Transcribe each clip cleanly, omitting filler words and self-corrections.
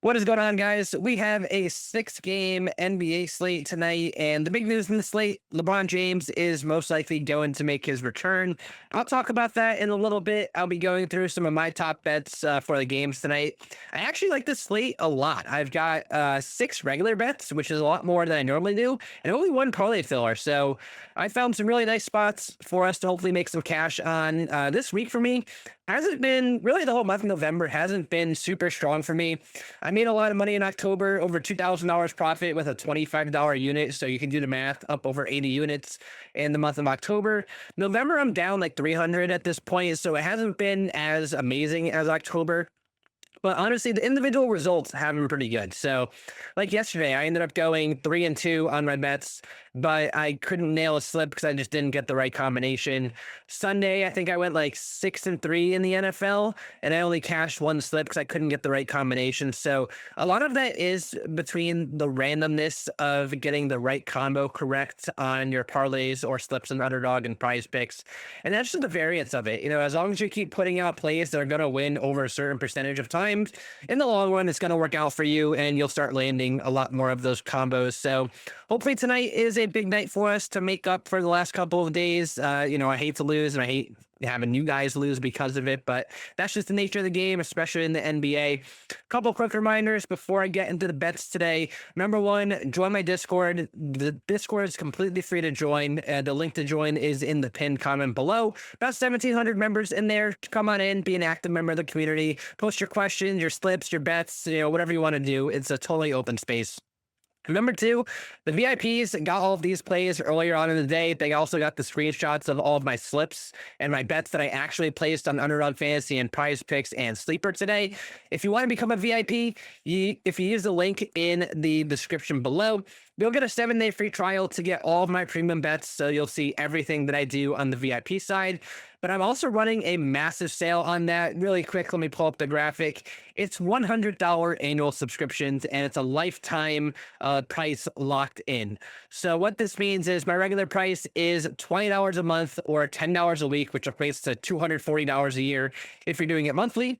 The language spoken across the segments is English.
What is going on, guys? We have a six-game NBA slate tonight, and the big news in the slate, LeBron James is most likely going to make his return. I'll talk about that in a little bit. I'll be going through some of my top bets for the games tonight. I actually like this slate a lot. I've got six regular bets, which is a lot more than I normally do, and only one parlay filler. So I found some really nice spots for us to hopefully make some cash on this week for me. Hasn't been really the whole month of November hasn't been super strong for me. I made a lot of money in October, over $2,000 profit with a $25 unit. So you can do the math, up over 80 units in the month of October. November, I'm down like 300 at this point. So it hasn't been as amazing as October. But honestly, the individual results have been pretty good. So, like yesterday, I ended up going 3-2 on my bets, but I couldn't nail a slip because I just didn't get the right combination. Sunday, I think I went like 6-3 in the NFL, and I only cashed one slip because I couldn't get the right combination. So, a lot of that is between the randomness of getting the right combo correct on your parlays or slips and Underdog and PrizePicks, and that's just the variance of it. As long as you keep putting out plays that are going to win over a certain percentage of time, in the long run, it's going to work out for you and you'll start landing a lot more of those combos. So hopefully tonight is a big night for us to make up for the last couple of days. I hate to lose and I hate having you guys lose because of it, but that's just the nature of the game, especially in the NBA. Couple quick reminders before I get into the bets today. Number one, join my Discord. The Discord is completely free to join. The link to join is in the pinned comment below. About 1,700 members in there. Come on in, be an active member of the community. Post your questions, your slips, your bets, whatever you want to do. It's a totally open space. Number two, the VIPs got all of these plays earlier on in the day. They also got the screenshots of all of my slips and my bets that I actually placed on Underdog Fantasy and PrizePicks and Sleeper today. If you want to become a VIP, if you use the link in the description below, you'll get a 7-day free trial to get all of my premium bets. So you'll see everything that I do on the VIP side. But I'm also running a massive sale on that. Really quick, let me pull up the graphic. It's $100 annual subscriptions, and it's a lifetime price locked in. So what this means is my regular price is $20 a month or $10 a week, which equates to $240 a year if you're doing it monthly.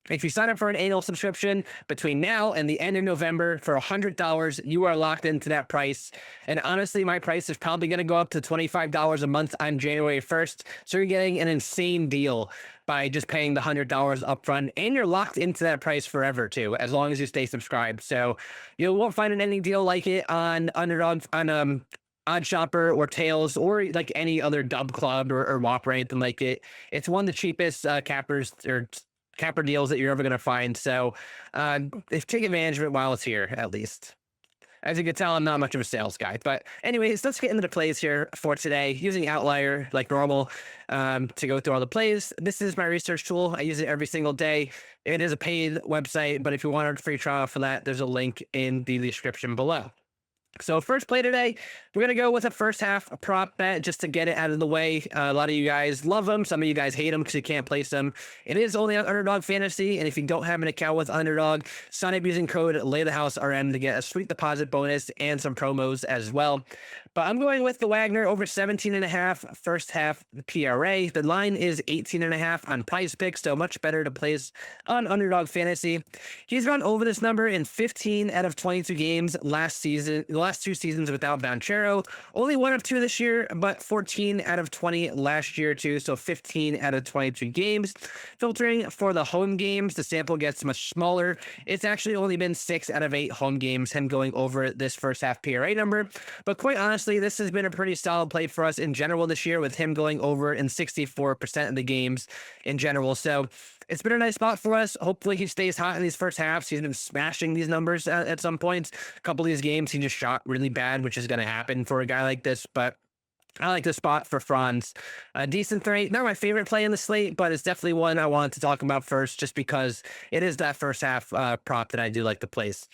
If you sign up for an annual subscription between now and the end of November for $100, you are locked into that price. And honestly, my price is probably going to go up to $25 a month on January 1st. So you're getting an insane deal by just paying the $100 upfront, and you're locked into that price forever too, as long as you stay subscribed. So you won't find any deal like it on Underdog, on Odd Shopper or Tails or like any other dub club or WAP or anything like it. It's one of the cheapest cappers or capper deals that you're ever going to find. So take advantage of it while it's here, at least. As you can tell, I'm not much of a sales guy. But anyways, let's get into the plays here for today. Using Outlier like normal to go through all the plays. This is my research tool. I use it every single day. It is a paid website, but if you want a free trial for that, there's a link in the description below. So first play today, we're going to go with a first half prop bet just to get it out of the way. A lot of you guys love them. Some of you guys hate them because you can't place them. It is only on Underdog Fantasy. And if you don't have an account with Underdog, sign up using code LayTheHouseRM to get a sweet deposit bonus and some promos as well. But I'm going with the Wagner over 17.5 first half PRA. The line is 18.5 on PrizePicks, so much better to place on Underdog Fantasy. He's gone over this number in 15 out of 22 games last season. The last two seasons without Banchero. Only 1 of 2 this year, but 14 out of 20 last year too. So 15 out of 22 games. Filtering for the home games, the sample gets much smaller. It's actually only been 6 out of 8 home games, him going over this first half PRA number. But quite honestly, this has been a pretty solid play for us in general this year, with him going over in 64% of the games in general. So it's been a nice spot for us. Hopefully he stays hot in these first halves. He's been smashing these numbers at some points. A couple of these games, he just shot really bad, which is going to happen for a guy like this. But I like the spot for Franz. Decent rate. Not my favorite play in the slate, but it's definitely one I wanted to talk about first, just because it is that first half prop that I do like to place.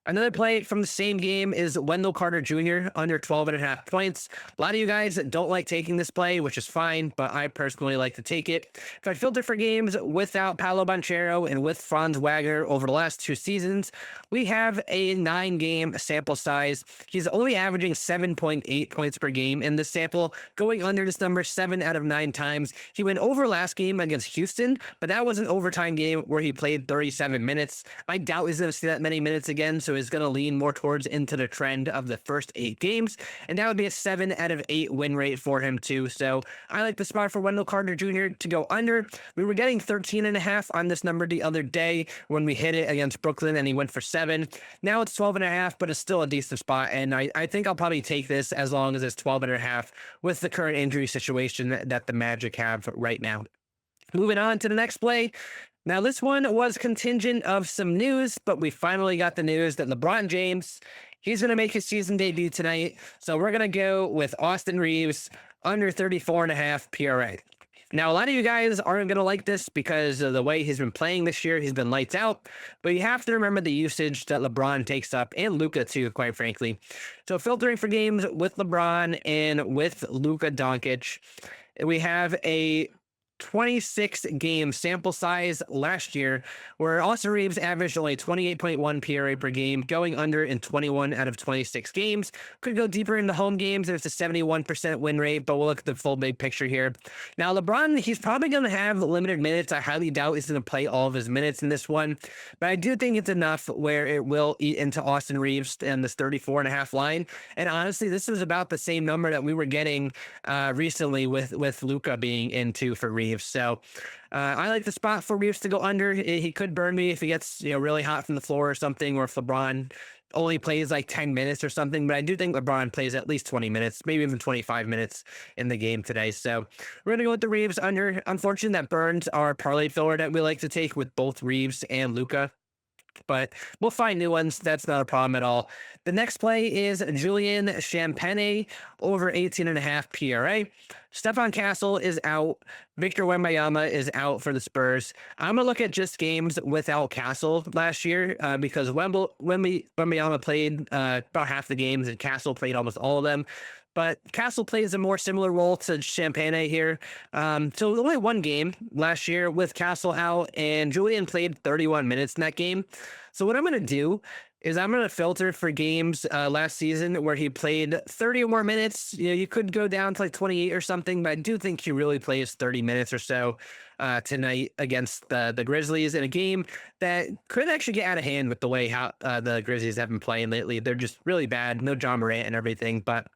Another play from the same game is Wendell Carter Jr. under 12.5 points. A lot of you guys don't like taking this play, which is fine, but I personally like to take it. If I filter for games without Paolo Banchero and with Franz Wagner over the last 2 seasons, we have a 9-game sample size. He's only averaging 7.8 points per game in this sample, going under this number 7 out of 9 times. He went over last game against Houston, but that was an overtime game where he played 37 minutes. I doubt he's going to see that many minutes again, so is going to lean more towards into the trend of the first 8 games, and that would be a 7 out of 8 win rate for him too. So I like the spot for Wendell Carter Jr. to go under. We were getting 13.5 on this number the other day when we hit it against Brooklyn and he went for 7. Now it's 12.5, but it's still a decent spot, and I think I'll probably take this as long as it's 12.5 with the current injury situation that the Magic have right now. Moving on to the next play. Now, this one was contingent of some news, but we finally got the news that LeBron James, he's going to make his season debut tonight. So we're going to go with Austin Reeves under 34.5 PRA. Now, a lot of you guys aren't going to like this because of the way he's been playing this year. He's been lights out, but you have to remember the usage that LeBron takes up, and Luka too, quite frankly. So filtering for games with LeBron and with Luka Doncic, we have a 26-game sample size last year, where Austin Reeves averaged only 28.1 PRA per game, going under in 21 out of 26 games. Could go deeper into home games. There's a 71% win rate, but we'll look at the full big picture here. Now, LeBron, he's probably going to have limited minutes. I highly doubt he's going to play all of his minutes in this one, but I do think it's enough where it will eat into Austin Reeves and this 34.5 line. And honestly, this is about the same number that we were getting recently with Luka being into for Reeves. So I like the spot for Reeves to go under. He could burn me if he gets really hot from the floor or something, or if LeBron only plays like 10 minutes or something. But I do think LeBron plays at least 20 minutes, maybe even 25 minutes in the game today. So we're going to go with the Reeves under. Unfortunately, that burns our parlay filler that we like to take with both Reeves and Luka, but we'll find new ones. That's not a problem at all. The next play is Julian Champagnie over 18.5 PRA. Stephon Castle is out. Victor Wembanyama is out for the Spurs. I'm going to look at just games without Castle last year because Wembanyama played about half the games and Castle played almost all of them. But Castle plays a more similar role to Champagnie here. So only one game last year with Castle out, and Julian played 31 minutes in that game. So what I'm going to do is I'm going to filter for games last season where he played 30 or more minutes. You could go down to like 28 or something, but I do think he really plays 30 minutes or so tonight against the Grizzlies in a game that could actually get out of hand with the way how the Grizzlies have been playing lately. They're just really bad. No John Morant and everything, but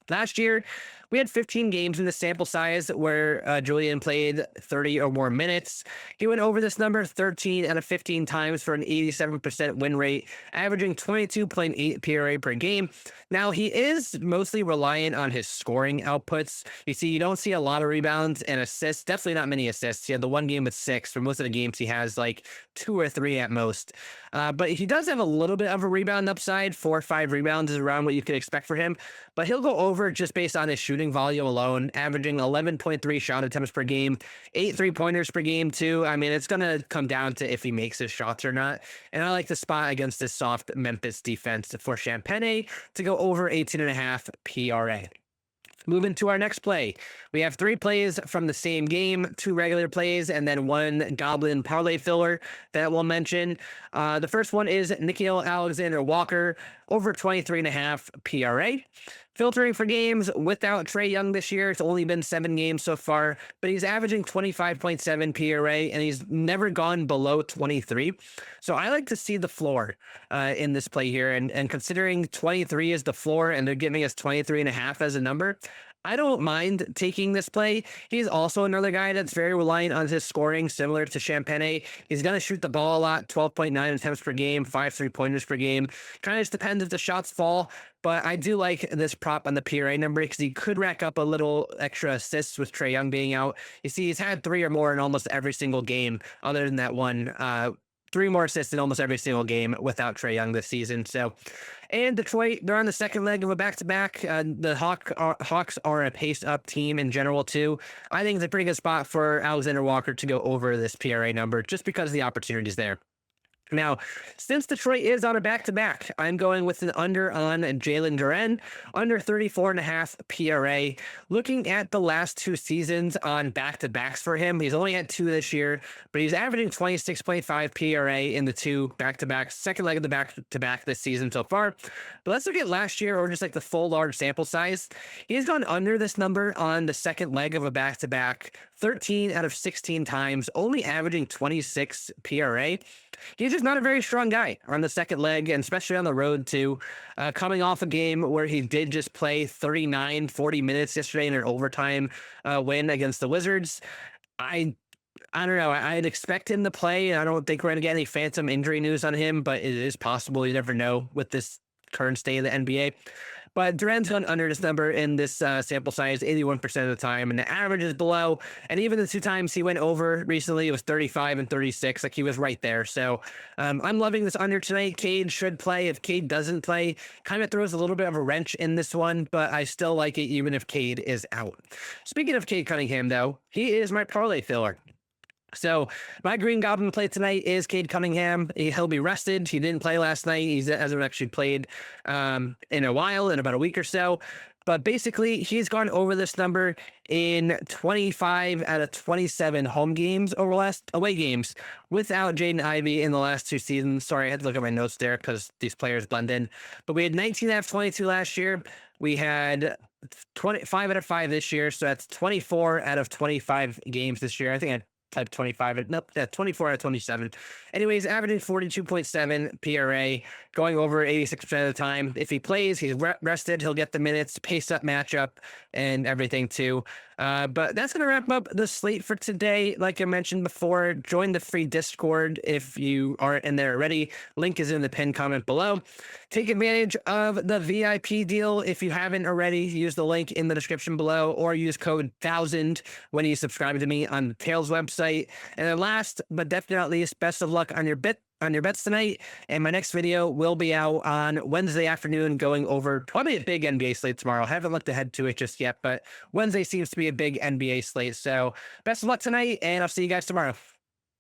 last year, we had 15 games in the sample size where Julian played 30 or more minutes. He went over this number 13 out of 15 times for an 87% win rate, averaging 22.8 PRA per game. Now, he is mostly reliant on his scoring outputs. You see, you don't see a lot of rebounds and assists, definitely not many assists. He had the one game with 6. For most of the games, he has like 2 or 3 at most. But he does have a little bit of a rebound upside. 4 or 5 rebounds is around what you could expect for him. But he'll go over just based on his shooting volume alone, averaging 11.3 shot attempts per game, 8 3-pointers per game too. I mean, it's going to come down to if he makes his shots or not. And I like the spot against this soft Memphis defense for Champagnie to go over 18.5 PRA. Moving to our next play. We have 3 plays from the same game, 2 regular plays, and then 1 Goblin parlay filler that we'll mention. The first one is Nickeil Alexander-Walker over 23.5 PRA. Filtering for games without Trae Young this year, it's only been 7 games so far, but he's averaging 25.7 PRA, and he's never gone below 23. So I like to see the floor in this play here, and considering 23 is the floor, and they're giving us 23.5 as a number, I don't mind taking this play. He's also another guy that's very reliant on his scoring, similar to Champagnie. He's going to shoot the ball a lot, 12.9 attempts per game, 5 3-pointers per game. Kind of just depends if the shots fall, but I do like this prop on the PRA number because he could rack up a little extra assists with Trae Young being out. You see, he's had 3 or more in almost every single game other than that one. 3 more assists in almost every single game without Trae Young this season. So, and Detroit, they're on the second leg of a back-to-back. The Hawks are a pace-up team in general, too. I think it's a pretty good spot for Alexander Walker to go over this PRA number just because the opportunity is there. Now, since Detroit is on a back-to-back, I'm going with an under on Jalen Duren, under 34.5 PRA. Looking at the last 2 seasons on back-to-backs for him, he's only had 2 this year, but he's averaging 26.5 PRA in the 2 back-to-backs, second leg of the back-to-back this season so far. But let's look at last year, or just like the full large sample size. He's gone under this number on the second leg of a back-to-back 13 out of 16 times, only averaging 26 PRA. He's just not a very strong guy on the second leg, and especially on the road too. Coming off a game where he did just play 40 minutes yesterday in an overtime win against the Wizards. I don't know. I'd expect him to play. I don't think we're going to get any phantom injury news on him, but it is possible. You never know with this current state of the NBA. But Duran's gone under this number in this sample size 81% of the time, and the average is below. And even the 2 times he went over recently, it was 35 and 36. Like, he was right there. So I'm loving this under tonight. Cade should play. If Cade doesn't play, kind of throws a little bit of a wrench in this one, but I still like it even if Cade is out. Speaking of Cade Cunningham, though, he is my parlay filler. So my Green Goblin play tonight is Cade Cunningham. He'll be rested. He didn't play last night. He hasn't actually played in a while, in about a week or so. But basically, he's gone over this number in 25 out of 27 home games over last away games without Jaden Ivey in the last 2 seasons. Sorry, I had to look at my notes there because these players blend in. But we had 19 out of 22 last year. We had 25 out of 5 this year. So that's 24 out of 25 games this year. I think I type 25. Nope, yeah, 24 out of 27. Anyways, averaging 42.7 PRA, going over 86% of the time. If he plays, he's rested. He'll get the minutes, pace up matchup, and everything too. But that's going to wrap up the slate for today. Like I mentioned before, join the free Discord if you aren't in there already. Link is in the pinned comment below. Take advantage of the VIP deal if you haven't already. Use the link in the description below, or use code 1000 when you subscribe to me on the Tails website. And then last but definitely not least, best of luck on your bets tonight. And my next video will be out on Wednesday afternoon, going over probably a big NBA slate tomorrow. I haven't looked ahead to it just yet, but Wednesday seems to be a big NBA slate. So best of luck tonight, and I'll see you guys tomorrow.